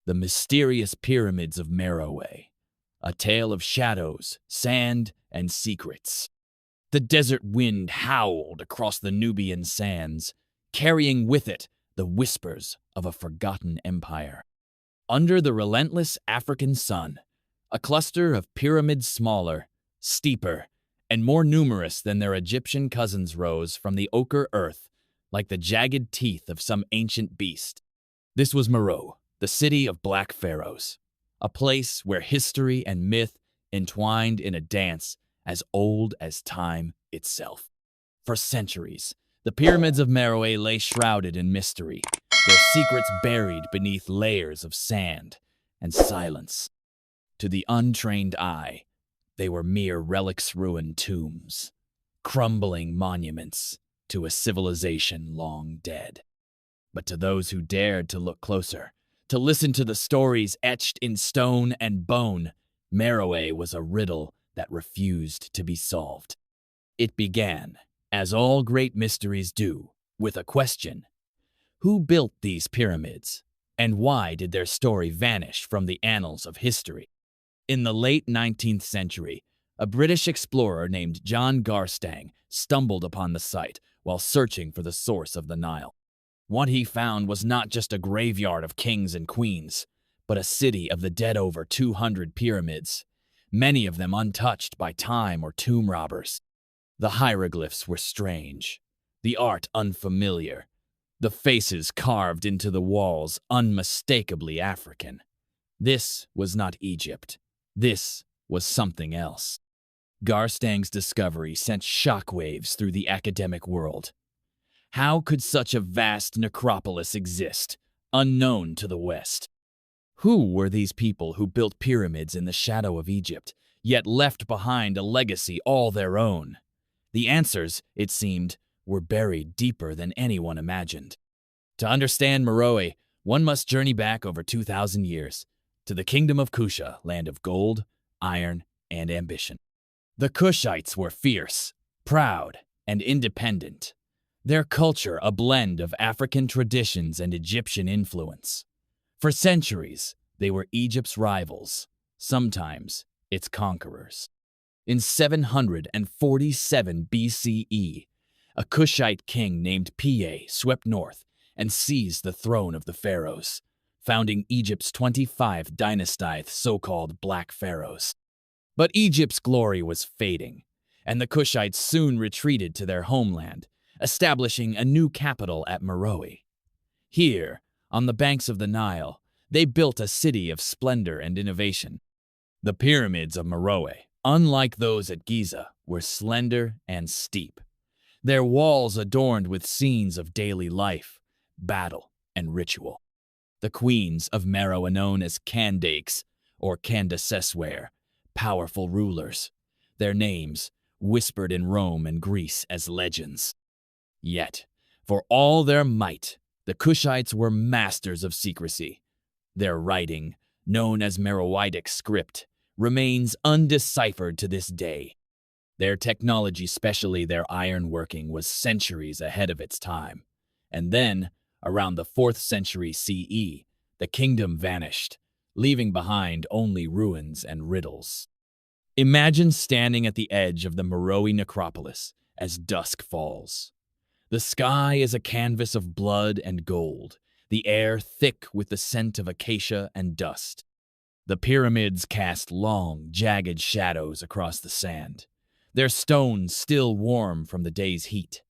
the mysterious pyramids of Meroe, a tale of shadows, sand, and secrets. The desert wind howled across the Nubian sands, carrying with it the whispers of a forgotten empire. Under the relentless African sun, a cluster of pyramids smaller, steeper, and more numerous than their Egyptian cousins rose from the ochre earth like the jagged teeth of some ancient beast. This was Meroë, the city of Black Pharaohs, a place where history and myth entwined in a dance as old as time itself. For centuries, the pyramids of Meroë lay shrouded in mystery, their secrets buried beneath layers of sand and silence. To the untrained eye, they were mere relics-ruined tombs, crumbling monuments to a civilization long dead. But to those who dared to look closer, to listen to the stories etched in stone and bone, Meroë was a riddle that refused to be solved. It began, as all great mysteries do, with a question. Who built these pyramids, and why did their story vanish from the annals of history? In the late 19th century, a British explorer named John Garstang stumbled upon the site while searching for the source of the Nile. What he found was not just a graveyard of kings and queens, but a city of the dead over 200 pyramids, many of them untouched by time or tomb robbers. The hieroglyphs were strange, the art unfamiliar, the faces carved into the walls unmistakably African. This was not Egypt. This was something else. Garstang's discovery sent shockwaves through the academic world. How could such a vast necropolis exist, unknown to the West? Who were these people who built pyramids in the shadow of Egypt, yet left behind a legacy all their own? The answers, it seemed, were buried deeper than anyone imagined. To understand Meroë, one must journey back over 2,000 years, to the Kingdom of Kush, land of gold, iron, and ambition. The Kushites were fierce, proud, and independent. Their culture a blend of African traditions and Egyptian influence. For centuries, they were Egypt's rivals, sometimes its conquerors. In 747 BCE, a Kushite king named Meroë swept north and seized the throne of the pharaohs, founding Egypt's 25th dynasty, the so-called Black Pharaohs. But Egypt's glory was fading, and the Kushites soon retreated to their homeland, establishing a new capital at Meroë. Here, on the banks of the Nile, they built a city of splendor and innovation. The pyramids of Meroë, unlike those at Giza, were slender and steep, their walls adorned with scenes of daily life, battle, and ritual. The queens of Meroë were known as Kandakes, or Kandakes, powerful rulers, their names whispered in Rome and Greece as legends. Yet, for all their might, the Kushites were masters of secrecy. Their writing, known as Meroitic script, remains undeciphered to this day. Their technology, especially their ironworking, was centuries ahead of its time. And then, around the 4th century CE, the kingdom vanished, leaving behind only ruins and riddles. Imagine standing at the edge of the Meroë necropolis as dusk falls. The sky is a canvas of blood and gold, the air thick with the scent of acacia and dust. The pyramids cast long, jagged shadows across the sand, their stones still warm from the day's heat.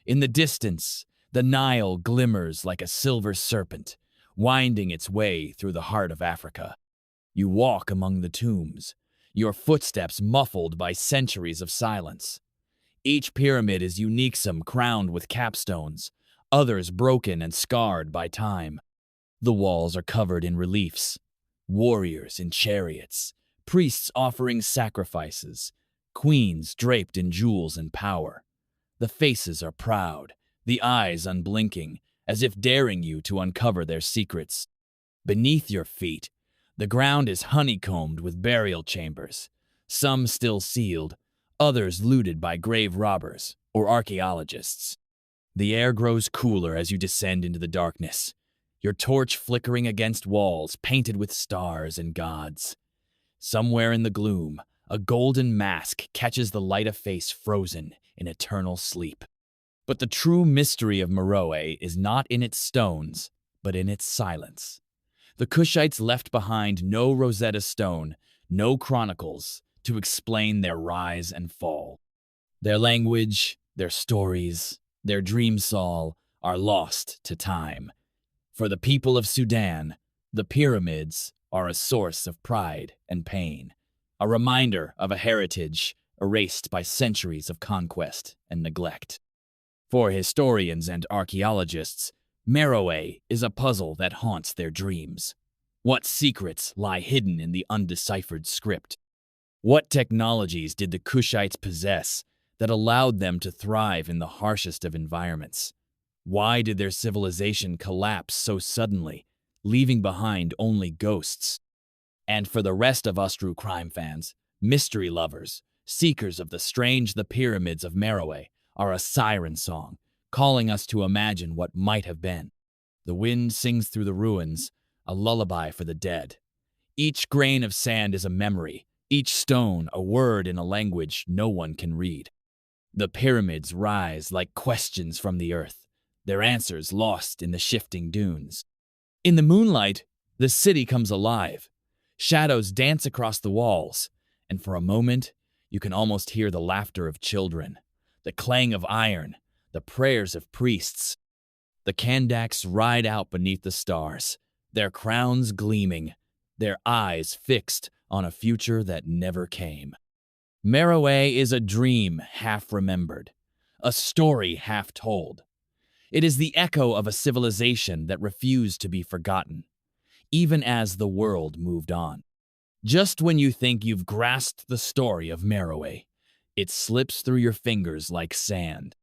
In the distance, the Nile glimmers like a silver serpent, winding its way through the heart of Africa. You walk among the tombs, your footsteps muffled by centuries of silence. Each pyramid is unique, some crowned with capstones, others broken and scarred by time. The walls are covered in reliefs, warriors in chariots, priests offering sacrifices, queens draped in jewels and power. The faces are proud, the eyes unblinking, as if daring you to uncover their secrets. Beneath your feet, the ground is honeycombed with burial chambers, some still sealed, others looted by grave robbers or archaeologists. The air grows cooler as you descend into the darkness, your torch flickering against walls painted with stars and gods. Somewhere in the gloom, a golden mask catches the light of face frozen in eternal sleep. But the true mystery of Meroe is not in its stones, but in its silence. The Kushites left behind no Rosetta Stone, no chronicles to explain their rise and fall. Their language, their stories, their dream song are lost to time. For the people of Sudan, the pyramids are a source of pride and pain, a reminder of a heritage erased by centuries of conquest and neglect. For historians and archaeologists, Meroe is a puzzle that haunts their dreams. What secrets lie hidden in the undeciphered script? What technologies did the Kushites possess that allowed them to thrive in the harshest of environments? Why did their civilization collapse so suddenly, leaving behind only ghosts? And for the rest of us true crime fans, mystery lovers, seekers of the strange, the pyramids of Meroe are a siren song, calling us to imagine what might have been. The wind sings through the ruins, a lullaby for the dead. Each grain of sand is a memory, each stone a word in a language no one can read. The pyramids rise like questions from the earth, their answers lost in the shifting dunes. In the moonlight, the city comes alive. Shadows dance across the walls, and for a moment, you can almost hear the laughter of children, the clang of iron, the prayers of priests. The Kandakes ride out beneath the stars, their crowns gleaming, their eyes fixed on a future that never came. Meroe is a dream half remembered, a story half told. It is the echo of a civilization that refused to be forgotten, even as the world moved on. Just when you think you've grasped the story of Meroe, it slips through your fingers like sand.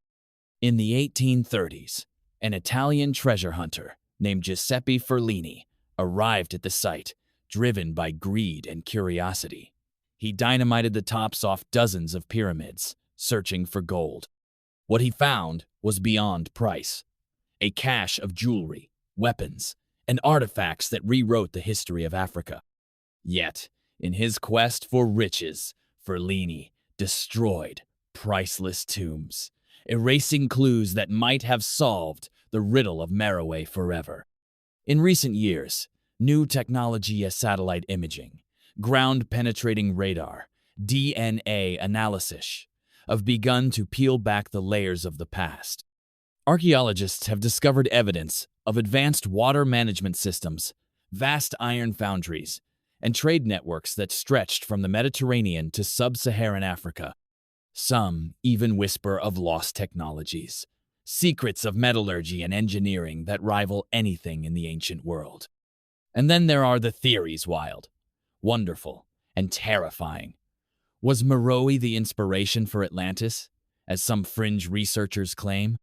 In the 1830s, an Italian treasure hunter named Giuseppe Ferlini arrived at the site, driven by greed and curiosity. He dynamited the tops off dozens of pyramids, searching for gold. What he found was beyond price: a cache of jewelry, weapons, and artifacts that rewrote the history of Africa. Yet, in his quest for riches, Ferlini destroyed priceless tombs, erasing clues that might have solved the riddle of Meroe forever. In recent years, new technology as satellite imaging, ground-penetrating radar, DNA analysis have begun to peel back the layers of the past. Archaeologists have discovered evidence of advanced water management systems, vast iron foundries, and trade networks that stretched from the Mediterranean to sub-Saharan Africa. Some even whisper of lost technologies, secrets of metallurgy and engineering that rival anything in the ancient world. And then there are the theories: wild, wonderful, and terrifying. Was Meroe the inspiration for Atlantis, as some fringe researchers claim?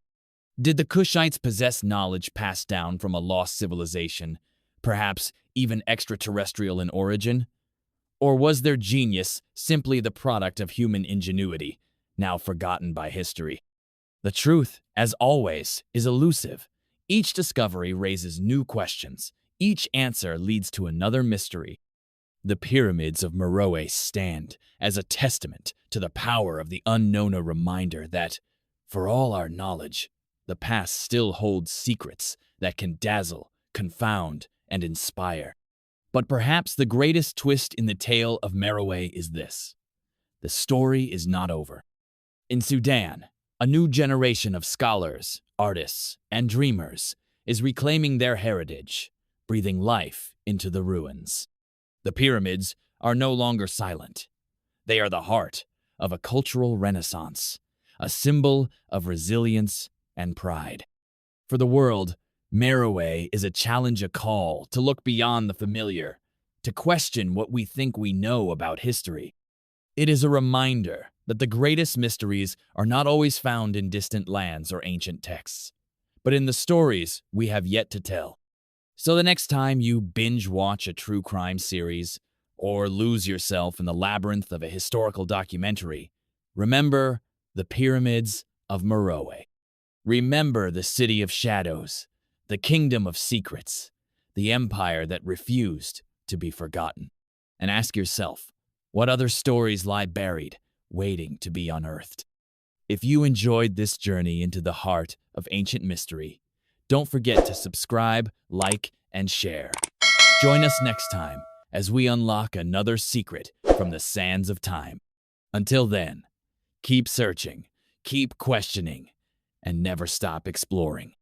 Did the Kushites possess knowledge passed down from a lost civilization, perhaps even extraterrestrial in origin? Or was their genius simply the product of human ingenuity, now forgotten by history? The truth, as always, is elusive. Each discovery raises new questions. Each answer leads to another mystery. The pyramids of Meroe stand as a testament to the power of the unknown, a reminder that, for all our knowledge, the past still holds secrets that can dazzle, confound, and inspire. But perhaps the greatest twist in the tale of Meroe is this: the story is not over. In Sudan, a new generation of scholars, artists, and dreamers is reclaiming their heritage, breathing life into the ruins. The pyramids are no longer silent. They are the heart of a cultural renaissance, a symbol of resilience and pride. For the world, Meroe is a challenge, a call to look beyond the familiar, to question what we think we know about history. It is a reminder that the greatest mysteries are not always found in distant lands or ancient texts, but in the stories we have yet to tell. So the next time you binge watch a true crime series or lose yourself in the labyrinth of a historical documentary, remember the pyramids of Meroe. Remember the city of shadows, the Kingdom of Secrets, the empire that refused to be forgotten. And ask yourself, what other stories lie buried, waiting to be unearthed? If you enjoyed this journey into the heart of ancient mystery, don't forget to subscribe, like, and share. Join us next time as we unlock another secret from the sands of time. Until then, keep searching, keep questioning, and never stop exploring.